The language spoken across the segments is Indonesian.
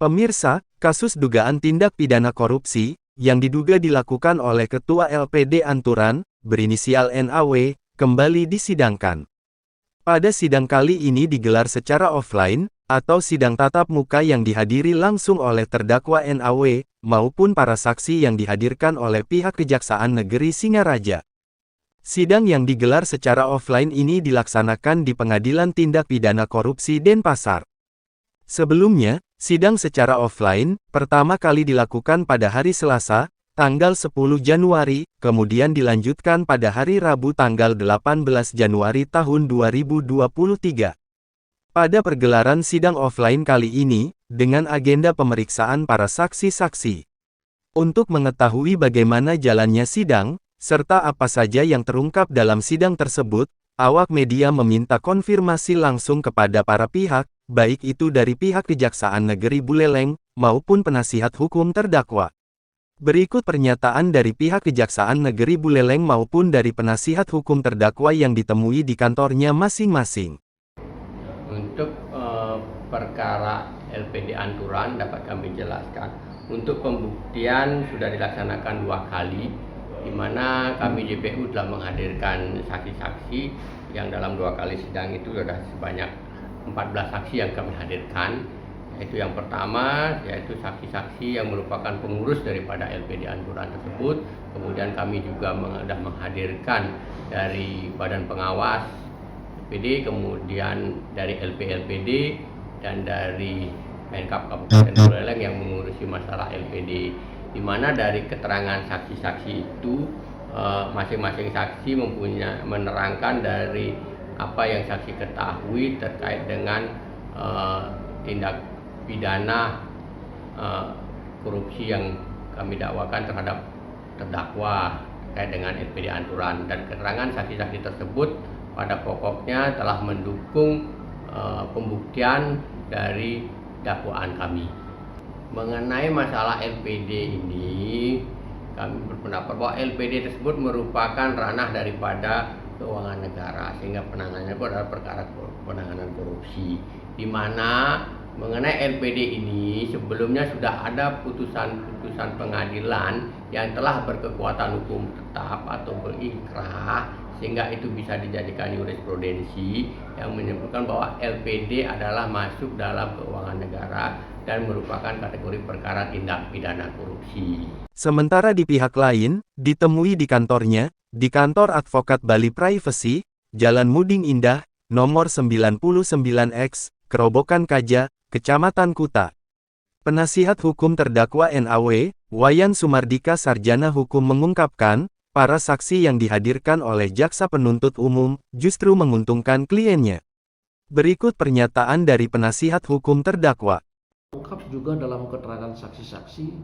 Pemirsa, kasus dugaan tindak pidana korupsi, yang diduga dilakukan oleh Ketua LPD Anturan, berinisial NAW, kembali disidangkan. Pada sidang kali ini digelar secara offline, atau sidang tatap muka yang dihadiri langsung oleh terdakwa NAW, maupun para saksi yang dihadirkan oleh pihak Kejaksaan Negeri Singaraja. Sidang yang digelar secara offline ini dilaksanakan di Pengadilan Tindak Pidana Korupsi Denpasar. Sebelumnya, sidang secara offline, pertama kali dilakukan pada hari Selasa, tanggal 10 Januari, kemudian dilanjutkan pada hari Rabu tanggal 18 Januari tahun 2023. Pada pergelaran sidang offline kali ini, dengan agenda pemeriksaan para saksi-saksi. Untuk mengetahui bagaimana jalannya sidang, serta apa saja yang terungkap dalam sidang tersebut, awak media meminta konfirmasi langsung kepada para pihak, baik itu dari pihak Kejaksaan Negeri Buleleng, maupun penasihat hukum terdakwa. Berikut pernyataan dari pihak Kejaksaan Negeri Buleleng maupun dari penasihat hukum terdakwa yang ditemui di kantornya masing-masing. Untuk perkara LPD Anturan dapat kami jelaskan, untuk pembuktian sudah dilaksanakan 2 kali, di mana kami JPU telah menghadirkan saksi-saksi yang dalam 2 kali sidang itu sudah sebanyak 14 saksi yang kami hadirkan. Yaitu yang pertama, yaitu saksi-saksi yang merupakan pengurus daripada LPD Anturan tersebut. Kemudian kami juga sudah menghadirkan dari Badan Pengawas LPD, kemudian dari LPD, dan dari Pemkab Kabupaten Buleleng yang mengurusi masalah LPD. Di mana dari keterangan saksi-saksi itu, masing-masing saksi menerangkan dari apa yang saksi ketahui terkait dengan tindak pidana korupsi yang kami dakwakan terhadap terdakwa terkait dengan LPD Anturan, dan keterangan saksi-saksi tersebut pada pokoknya telah mendukung pembuktian dari dakwaan kami. Mengenai masalah LPD ini, kami berpendapat bahwa LPD tersebut merupakan ranah daripada keuangan negara, sehingga penanganannya itu adalah perkara penanganan korupsi, di mana mengenai LPD ini sebelumnya sudah ada putusan-putusan pengadilan yang telah berkekuatan hukum tetap atau berinkrah, sehingga itu bisa dijadikan jurisprudensi yang menyebutkan bahwa LPD adalah masuk dalam keuangan negara dan merupakan kategori perkara tindak pidana korupsi. Sementara di pihak lain, ditemui di kantornya, di kantor Advokat Bali Privacy, Jalan Muding Indah, nomor 99X, Kerobokan Kaja, Kecamatan Kuta. Penasihat hukum terdakwa NAW, Wayan Sumardika Sarjana Hukum mengungkapkan, para saksi yang dihadirkan oleh jaksa penuntut umum, justru menguntungkan kliennya. Berikut pernyataan dari penasihat hukum terdakwa. Ungkap juga dalam keterangan saksi-saksi,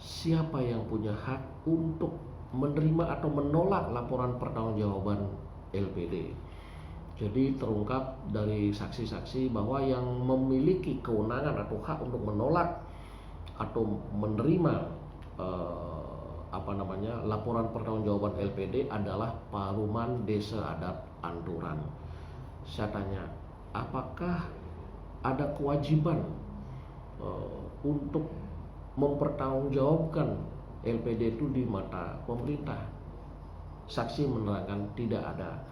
siapa yang punya hak untuk menerima atau menolak laporan pertanggungjawaban LPD. Jadi terungkap dari saksi-saksi bahwa yang memiliki kewenangan atau hak untuk menolak atau menerima laporan pertanggungjawaban LPD adalah Paruman Desa Adat Anturan. Saya tanya, apakah ada kewajiban untuk mempertanggungjawabkan LPD itu di mata pemerintah? Saksi menerangkan tidak ada.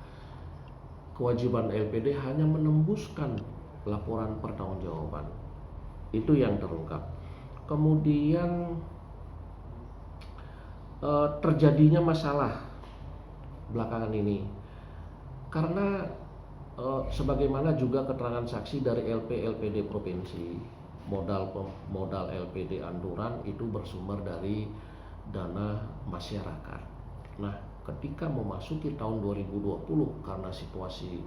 Kewajiban LPD hanya menembuskan laporan pertanggungjawaban. Itu yang terungkap. Kemudian terjadinya masalah belakangan ini karena sebagaimana juga keterangan saksi dari LPD provinsi, modal LPD Anturan itu bersumber dari dana masyarakat. Nah, ketika memasuki tahun 2020 karena situasi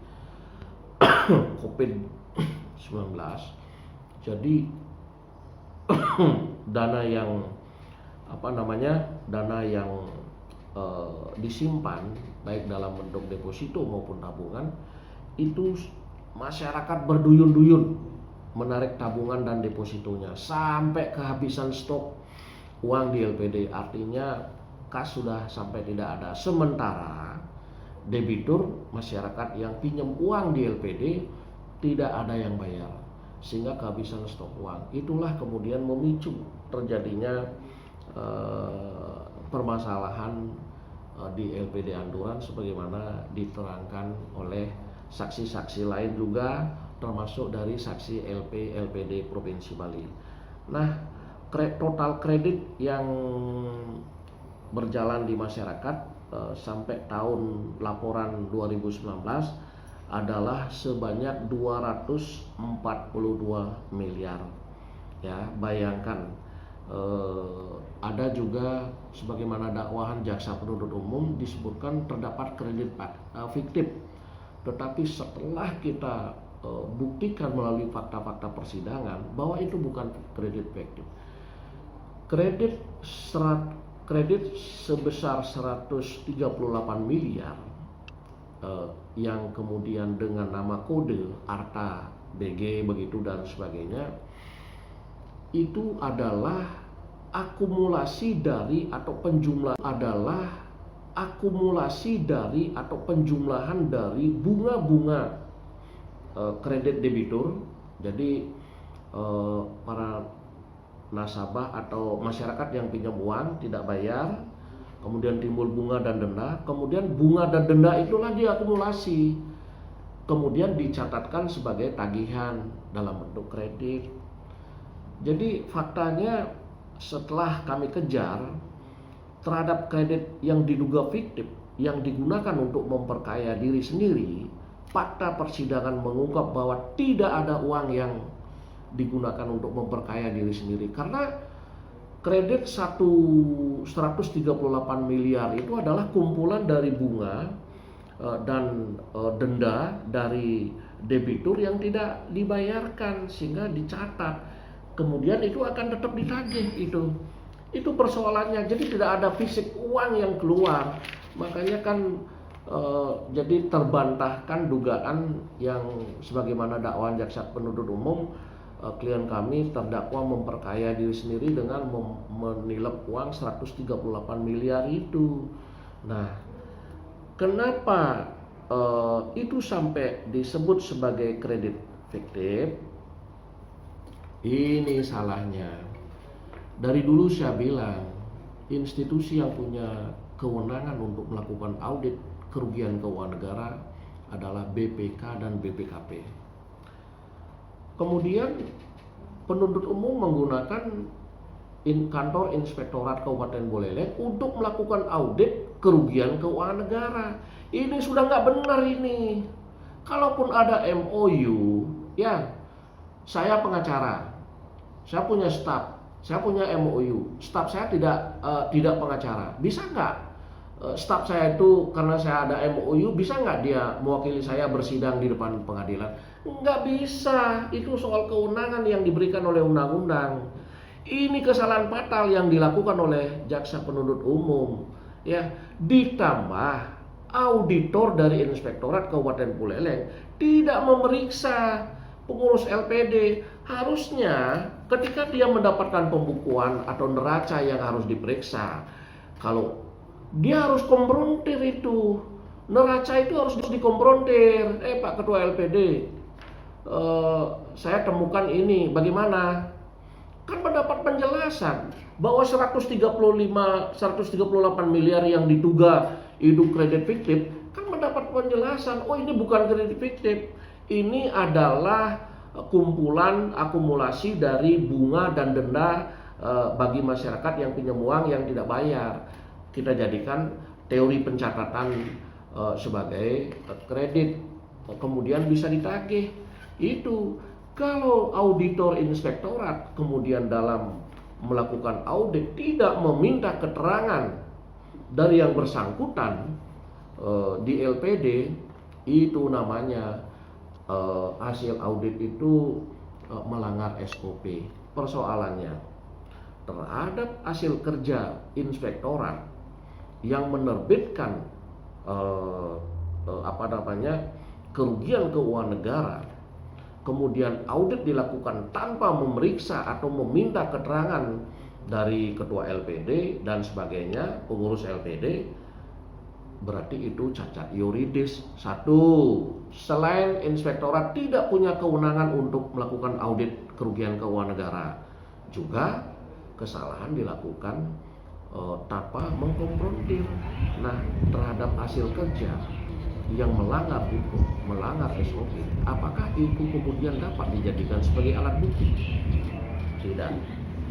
COVID-19, jadi dana yang disimpan baik dalam bentuk deposito maupun tabungan itu masyarakat berduyun-duyun menarik tabungan dan depositonya sampai kehabisan stok uang di LPD. Artinya kas sudah sampai tidak ada. Sementara debitur masyarakat yang pinjam uang di LPD tidak ada yang bayar, sehingga kehabisan stok uang. Itulah kemudian memicu terjadinya permasalahan di LPD Anturan sebagaimana diterangkan oleh saksi-saksi lain juga, termasuk dari saksi LPD Provinsi Bali. Nah, total kredit yang berjalan di masyarakat sampai tahun laporan 2019 adalah sebanyak 242 miliar. Ya, bayangkan ada juga sebagaimana dakwahan jaksa penuntut umum disebutkan terdapat kredit fiktif. Tetapi setelah kita buktikan melalui fakta-fakta persidangan bahwa itu bukan kredit fiktif. Kredit sebesar 138 miliar yang kemudian dengan nama kode Arta BG begitu dan sebagainya, itu adalah akumulasi dari atau penjumlahan dari bunga-bunga kredit debitur. Jadi para nasabah atau masyarakat yang pinjam uang tidak bayar, kemudian timbul bunga dan denda, kemudian bunga dan denda itulah diakumulasi, kemudian dicatatkan sebagai tagihan dalam bentuk kredit. Jadi faktanya setelah kami kejar terhadap kredit yang diduga fiktif yang digunakan untuk memperkaya diri sendiri, fakta persidangan mengungkap bahwa tidak ada uang yang digunakan untuk memperkaya diri sendiri, karena kredit 138 miliar itu adalah kumpulan dari bunga dan denda dari debitur yang tidak dibayarkan sehingga dicatat, kemudian itu akan tetap ditagih. Itu persoalannya. Jadi tidak ada fisik uang yang keluar, makanya kan jadi terbantahkan dugaan yang sebagaimana dakwaan jaksa penuntut umum, klien kami terdakwa memperkaya diri sendiri dengan menilep uang 138 miliar itu. Nah, kenapa itu sampai disebut sebagai kredit fiktif? Ini salahnya. Dari dulu saya bilang, institusi yang punya kewenangan untuk melakukan audit kerugian keuangan negara adalah BPK dan BPKP. Kemudian penuntut umum menggunakan kantor Inspektorat Kabupaten Buleleng untuk melakukan audit kerugian keuangan negara. Ini sudah nggak benar ini. Kalaupun ada MOU, ya saya pengacara, saya punya staf, saya punya MOU, staf saya tidak pengacara, bisa nggak staf saya itu karena saya ada MOU, bisa nggak dia mewakili saya bersidang di depan pengadilan? Nggak bisa, itu soal kewenangan yang diberikan oleh undang-undang. Ini kesalahan fatal yang dilakukan oleh jaksa penuntut umum, ya. Ditambah auditor dari Inspektorat Kabupaten Buleleng tidak memeriksa pengurus LPD. Harusnya ketika dia mendapatkan pembukuan atau neraca yang harus diperiksa, kalau dia harus komprontir itu, neraca itu harus dikomprontir. Pak Ketua LPD, saya temukan ini, bagaimana? Kan mendapat penjelasan bahwa 138 miliar yang diduga itu kredit fiktif, kan mendapat penjelasan, oh ini bukan kredit fiktif, ini adalah kumpulan akumulasi dari bunga dan denda bagi masyarakat yang pinjam uang yang tidak bayar. Kita jadikan teori pencatatan sebagai kredit, kemudian bisa ditagih. Itu kalau auditor inspektorat kemudian dalam melakukan audit tidak meminta keterangan dari yang bersangkutan di LPD, itu namanya hasil audit itu melanggar SOP. Persoalannya terhadap hasil kerja inspektorat yang menerbitkan kerugian keuangan negara, kemudian audit dilakukan tanpa memeriksa atau meminta keterangan dari ketua LPD dan sebagainya, pengurus LPD, berarti itu cacat yuridis. Satu, selain inspektorat tidak punya kewenangan untuk melakukan audit kerugian keuangan negara, juga kesalahan dilakukan tanpa mengkonfrontir terhadap hasil kerja yang melanggar hukum, melanggar SOP. Apakah itu kemudian dapat dijadikan sebagai alat bukti? Tidak.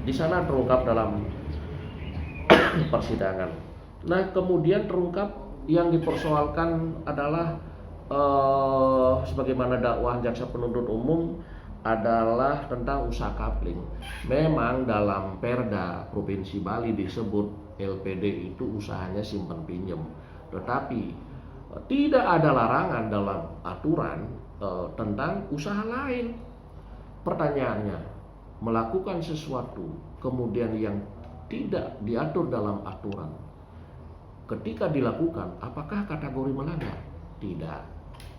Di sana terungkap dalam persidangan. Nah, kemudian terungkap yang dipersoalkan adalah sebagaimana dakwah jaksa penuntut umum adalah tentang usaha kapling. Memang dalam Perda Provinsi Bali disebut LPD itu usahanya simpan pinjam, tetapi tidak ada larangan dalam aturan tentang usaha lain. Pertanyaannya, melakukan sesuatu kemudian yang tidak diatur dalam aturan, ketika dilakukan, apakah kategori melanggar? Tidak.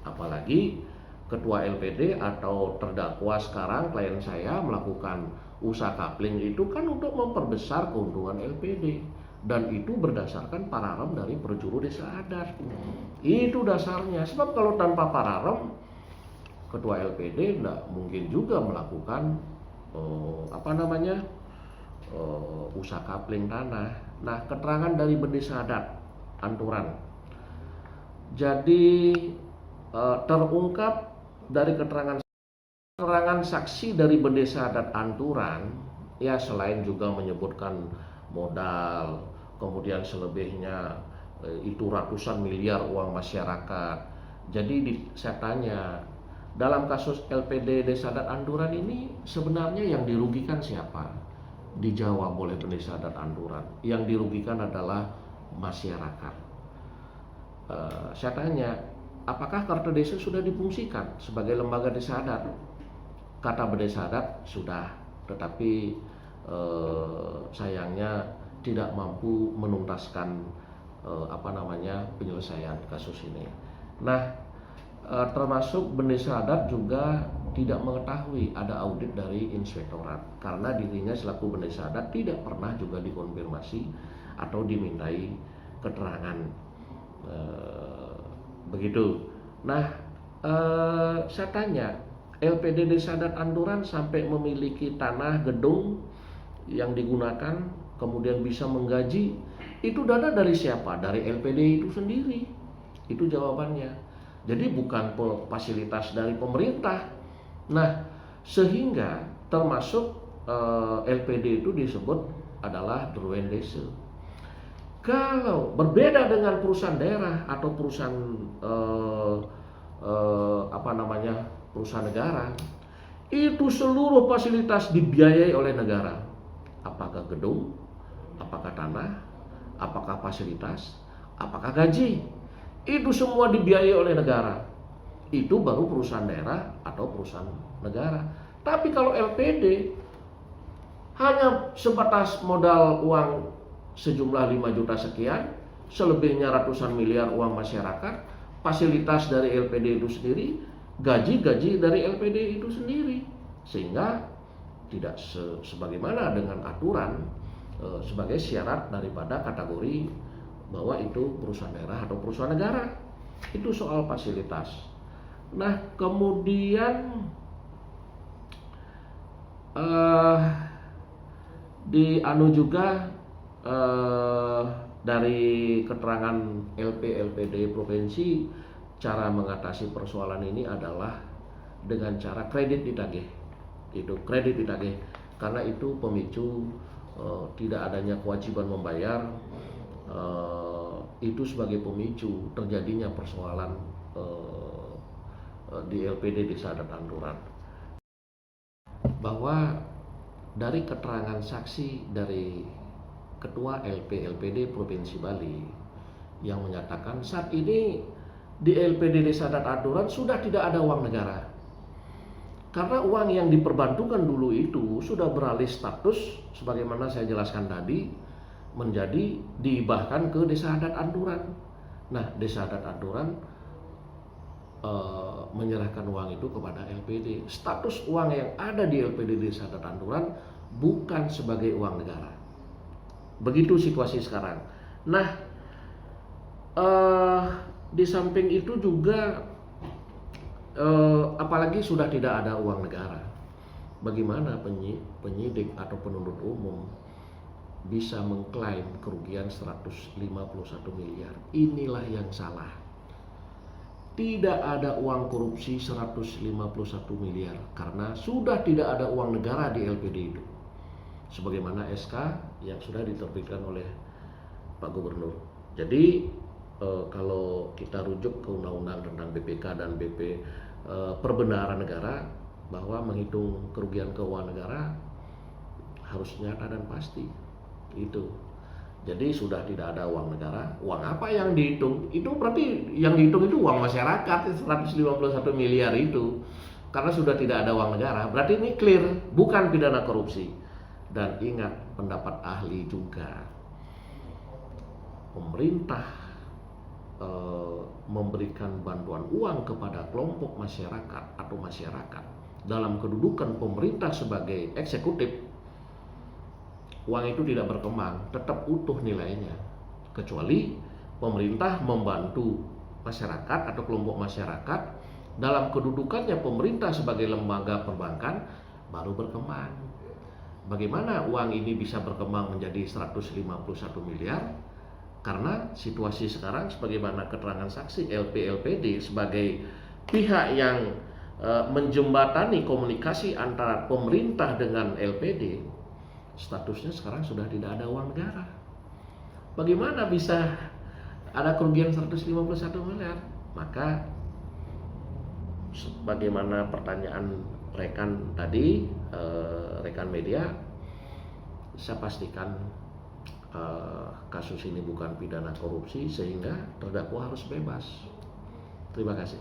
Apalagi ketua LPD atau terdakwa sekarang klien saya melakukan usaha kapling itu kan untuk memperbesar keuntungan LPD, dan itu berdasarkan pararem dari perjuru desa adat. Itu dasarnya. Sebab kalau tanpa pararem, ketua LPD tidak mungkin juga melakukan usaha kapling tanah. Nah, keterangan dari Desa Adat Anturan. Jadi terungkap dari keterangan saksi dari Desa Adat Anturan, ya selain juga menyebutkan modal, kemudian selebihnya itu ratusan miliar uang masyarakat. Jadi saya tanya, dalam kasus LPD Desa Adat Anturan ini sebenarnya yang dirugikan siapa? Dijawab oleh Desa Adat Anturan, yang dirugikan adalah masyarakat. Saya tanya, apakah Kartu Desa sudah difungsikan sebagai lembaga desa adat? Kata Desa Adat sudah, tetapi sayangnya tidak mampu menuntaskan penyelesaian kasus ini. Nah, termasuk Desa Adat juga tidak mengetahui ada audit dari inspektorat, karena dirinya selaku Desa Adat tidak pernah juga dikonfirmasi atau dimintai keterangan. Begitu. Nah, saya tanya, LPD Desa Adat Anturan sampai memiliki tanah gedung yang digunakan, kemudian bisa menggaji, itu dana dari siapa? Dari LPD itu sendiri. Itu jawabannya. Jadi bukan fasilitas dari pemerintah. Nah, sehingga termasuk LPD itu disebut adalah Druwen Desa. Kalau berbeda dengan perusahaan daerah atau perusahaan perusahaan negara, itu seluruh fasilitas dibiayai oleh negara. Apakah gedung, apakah tanah, apakah fasilitas, apakah gaji, itu semua dibiayai oleh negara. Itu baru perusahaan daerah atau perusahaan negara. Tapi kalau LPD hanya sebatas modal uang sejumlah 5 juta sekian, selebihnya ratusan miliar uang masyarakat, fasilitas dari LPD itu sendiri, gaji-gaji dari LPD itu sendiri, sehingga tidak sebagaimana dengan aturan sebagai syarat daripada kategori bahwa itu perusahaan daerah atau perusahaan negara. Itu soal fasilitas. Nah, kemudian juga dari keterangan LPD provinsi, cara mengatasi persoalan ini adalah dengan cara kredit ditagih. Itu kredit ditagih, karena itu pemicu tidak adanya kewajiban membayar. Itu sebagai pemicu terjadinya persoalan di LPD Desa Adat Anturan. Bahwa dari keterangan saksi dari Ketua LPD Provinsi Bali yang menyatakan saat ini di LPD Desa Adat Anturan sudah tidak ada uang negara, karena uang yang diperbantukan dulu itu sudah beralih status, sebagaimana saya jelaskan tadi, menjadi dihibahkan ke Desa Adat Anturan. Nah, Desa Adat Anturan menyerahkan uang itu kepada LPD. Status uang yang ada di LPD Desa Adat Anturan bukan sebagai uang negara, Begitu situasi sekarang. Nah, di samping itu juga apalagi sudah tidak ada uang negara, bagaimana penyidik atau penuntut umum bisa mengklaim kerugian 151 miliar? Inilah yang salah. Tidak ada uang korupsi 151 miliar karena sudah tidak ada uang negara di LPD itu. Sebagaimana SK yang sudah diterbitkan oleh Pak Gubernur. Jadi kalau kita rujuk ke undang-undang tentang BPK dan BP perbendaharaan negara, bahwa menghitung kerugian keuangan negara harus nyata dan pasti. Itu. Jadi sudah tidak ada uang negara. Uang apa yang dihitung? Itu berarti yang dihitung itu uang masyarakat, 151 miliar itu. Karena sudah tidak ada uang negara. Berarti ini clear, bukan pidana korupsi. Dan ingat pendapat ahli juga, pemerintah memberikan bantuan uang kepada kelompok masyarakat atau masyarakat dalam kedudukan pemerintah sebagai eksekutif, uang itu tidak berkembang, tetap utuh nilainya, kecuali pemerintah membantu masyarakat atau kelompok masyarakat dalam kedudukannya pemerintah sebagai lembaga perbankan, baru berkembang. Bagaimana uang ini bisa berkembang menjadi 151 miliar? Karena situasi sekarang sebagaimana keterangan saksi LPD sebagai pihak yang menjembatani komunikasi antara pemerintah dengan LPD, statusnya sekarang sudah tidak ada uang negara. Bagaimana bisa ada kerugian 151 miliar? Maka bagaimana pertanyaan rekan tadi, rekan media, saya pastikan kasus ini bukan pidana korupsi sehingga terdakwa harus bebas. Terima kasih.